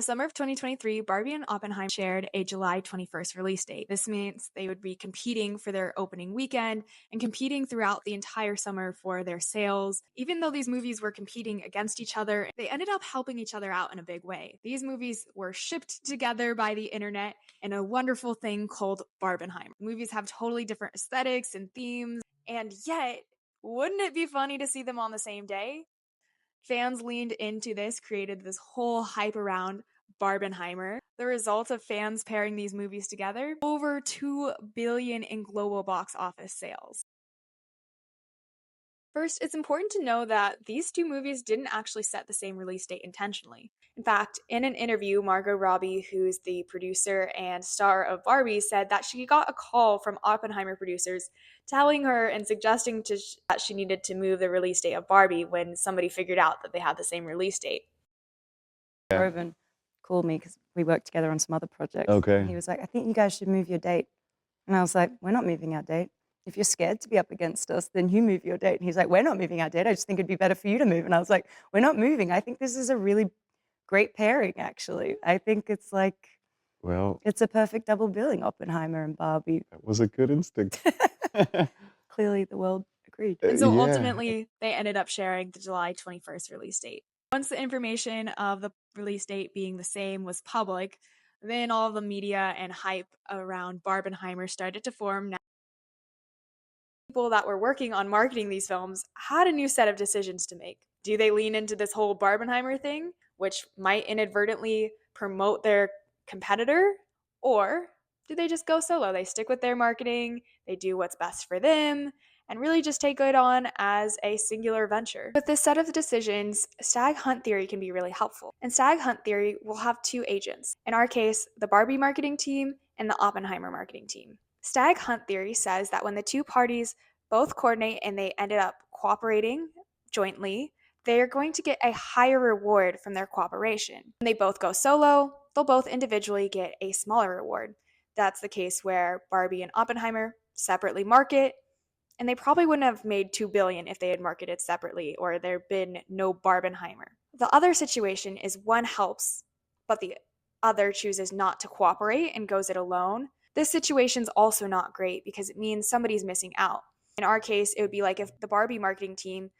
The summer of 2023, Barbie and Oppenheimer shared a July 21st release date. This means they would be competing for their opening weekend and competing throughout the entire summer for their sales. Even though these movies were competing against each other, they ended up helping each other out in a big way. These movies were shipped together by the internet in a wonderful thing called Barbenheimer. Movies have totally different aesthetics and themes, and yet, wouldn't it be funny to see them on the same day? Fans leaned into this, created this whole hype around Barbenheimer. The result of fans pairing these movies together, over 2 billion in global box office sales. First, it's important to know that these two movies didn't actually set the same release date intentionally. In fact, in an interview, Margot Robbie, who's the producer and star of Barbie, said that she got a call from Oppenheimer producers telling her and suggesting that she needed to move the release date of Barbie when somebody figured out that they had the same release date. Yeah. Rovan called me because we worked together on some other projects. Okay. And he was like, I think you guys should move your date. And I was like, we're not moving our date. If you're scared to be up against us, then you move your date. And he's like, we're not moving our date. I just think it'd be better for you to move. And I was like, we're not moving. I think this is a really great pairing, actually. I think it's like, Well, it's a perfect double billing, Oppenheimer and Barbie. that was a good instinct. Clearly, the world agreed. And so Yeah. ultimately, they ended up sharing the July 21st release date. Once the information of the release date being the same was public, then all of the media and hype around Barbenheimer started to form. Now, people that were working on marketing these films had a new set of decisions to make. Do they lean into this whole Barbenheimer thing, which might inadvertently promote their competitor? Or do they just go solo? They stick with their marketing, they do what's best for them, and really just take it on as a singular venture. With this set of decisions, Staghunt theory can be really helpful. And Staghunt theory will have two agents. In our case, the Barbie marketing team and the Oppenheimer marketing team. Staghunt theory says that when the two parties both coordinate and they ended up cooperating jointly, they are going to get a higher reward from their cooperation. When they both go solo, they'll both individually get a smaller reward. That's the case where Barbie and Oppenheimer separately market, and they probably wouldn't have made 2 billion if they had marketed separately or there'd been no Barbenheimer. The other situation is one helps, but the other chooses not to cooperate and goes it alone. This situation's also not great because it means somebody's missing out. In our case, it would be like if the Barbie marketing team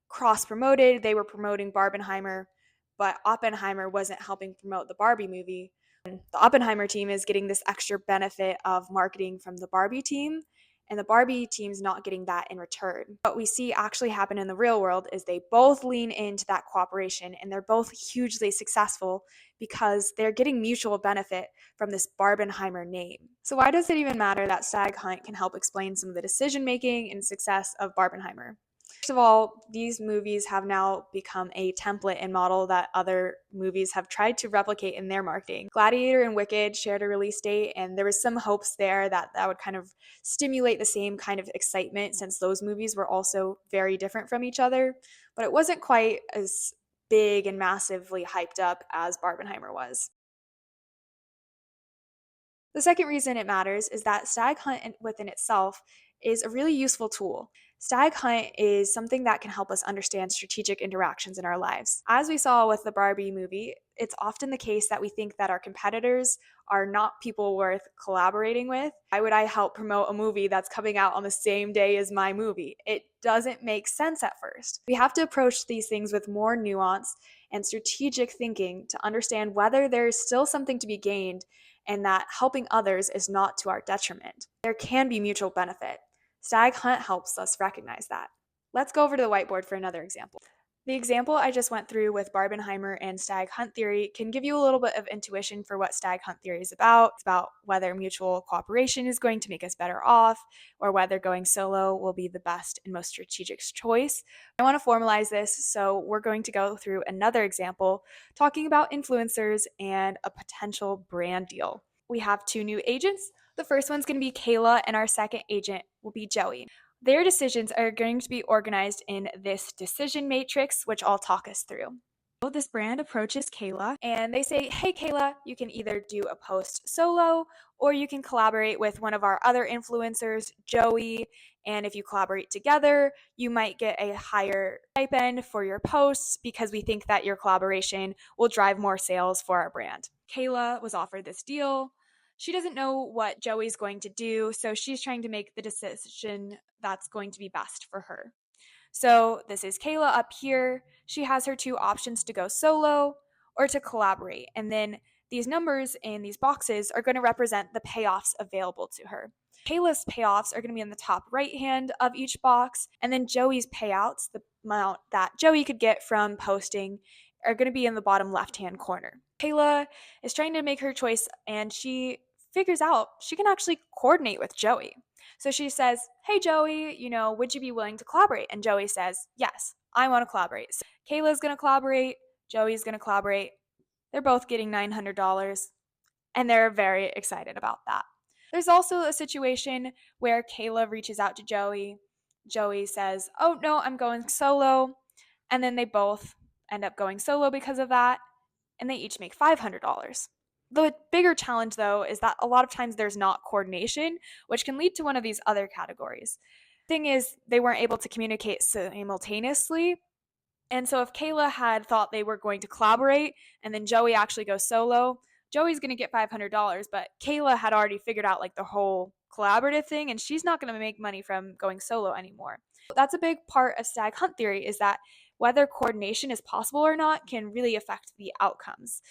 cross-promoted, they were promoting Barbenheimer, but Oppenheimer wasn't helping promote the Barbie movie. And the Oppenheimer team is getting this extra benefit of marketing from the Barbie team, and the Barbie team's not getting that in return. What we see actually happen in the real world is they both lean into that cooperation, and they're both hugely successful because they're getting mutual benefit from this Barbenheimer name. So why does it even matter that Staghunt can help explain some of the decision making and success of Barbenheimer? First of all, these movies have now become a template and model that other movies have tried to replicate in their marketing. Gladiator and Wicked shared a release date, and there was some hopes there that that would kind of stimulate the same kind of excitement since those movies were also very different from each other, but it wasn't quite as big and massively hyped up as Barbenheimer was. The second reason it matters is that Staghunt within itself is a really useful tool. Staghunt is something that can help us understand strategic interactions in our lives. As we saw with the Barbie movie, it's often the case that we think that our competitors are not people worth collaborating with. Why would I help promote a movie that's coming out on the same day as my movie? It doesn't make sense at first. We have to approach these things with more nuance and strategic thinking to understand whether there's still something to be gained and that helping others is not to our detriment. There can be mutual benefit. Staghunt helps us recognize that. Let's go over to the whiteboard for another example. The example I just went through with Barbenheimer and Staghunt theory can give you a little bit of intuition for what Staghunt theory is about. It's about whether mutual cooperation is going to make us better off, or whether going solo will be the best and most strategic choice. I want to formalize this, so we're going to go through another example talking about influencers and a potential brand deal. We have two new agents. The first one's going to be Kayla, and our second agent will be Joey. Their decisions are going to be organized in this decision matrix, which I'll talk us through. This brand approaches Kayla and they say, hey, Kayla, you can either do a post solo or you can collaborate with one of our other influencers, Joey. And if you collaborate together, you might get a higher stipend for your posts because we think that your collaboration will drive more sales for our brand. Kayla was offered this deal. She doesn't know what Joey's going to do, so she's trying to make the decision that's going to be best for her. So this is Kayla up here. She has her two options to go solo or to collaborate. And then these numbers in these boxes are going to represent the payoffs available to her. Kayla's payoffs are going to be in the top right hand of each box. And then Joey's payouts, the amount that Joey could get from posting, are going to be in the bottom left hand corner. Kayla is trying to make her choice and she figures out she can actually coordinate with Joey. So she says, hey, Joey, would you be willing to collaborate? And Joey says, yes, I want to collaborate. So Kayla's going to collaborate. Joey's going to collaborate. They're both getting $900 and they're very excited about that. There's also a situation where Kayla reaches out to Joey. Joey says, oh, no, I'm going solo. And then they both end up going solo because of that. And they each make $500. The bigger challenge, though, is that a lot of times there's not coordination, which can lead to one of these other categories. Thing is, they weren't able to communicate simultaneously. And so if Kayla had thought they were going to collaborate and then Joey actually goes solo, Joey's going to get $500, but Kayla had already figured out like the whole collaborative thing and she's not going to make money from going solo anymore. That's a big part of Staghunt theory, is that whether coordination is possible or not can really affect the outcomes.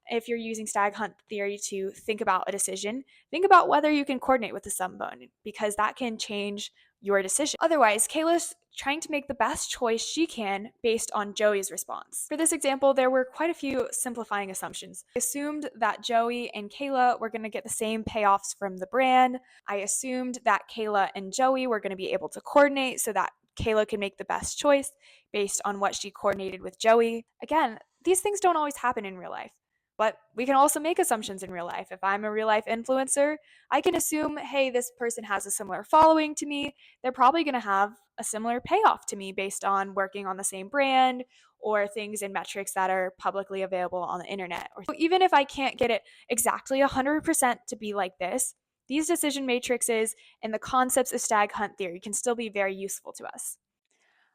If you're using Staghunt theory to think about a decision, think about whether you can coordinate with the sunbone, because that can change your decision. Otherwise, Kayla's trying to make the best choice she can based on Joey's response. For this example, there were quite a few simplifying assumptions. I assumed that Joey and Kayla were going to get the same payoffs from the brand. I assumed that Kayla and Joey were going to be able to coordinate so that Kayla could make the best choice based on what she coordinated with Joey. Again, these things don't always happen in real life. But we can also make assumptions in real life. If I'm a real life influencer, I can assume, hey, this person has a similar following to me. They're probably going to have a similar payoff to me based on working on the same brand or things and metrics that are publicly available on the internet. Or even if I can't get it exactly 100% to be like this, these decision matrices and the concepts of Staghunt theory can still be very useful to us.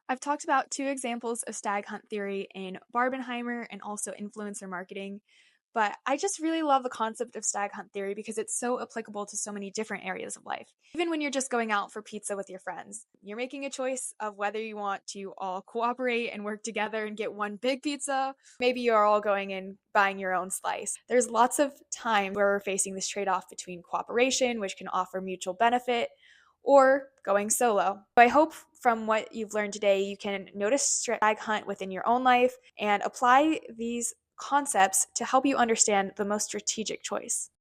I've talked about two examples of Staghunt theory in Barbenheimer and also influencer marketing. But I just really love the concept of Staghunt theory because it's so applicable to so many different areas of life. Even when you're just going out for pizza with your friends, you're making a choice of whether you want to all cooperate and work together and get one big pizza. Maybe you're all going and buying your own slice. There's lots of times where we're facing this trade-off between cooperation, which can offer mutual benefit, or going solo. I hope from what you've learned today, you can notice Staghunt within your own life and apply these concepts to help you understand the most strategic choice.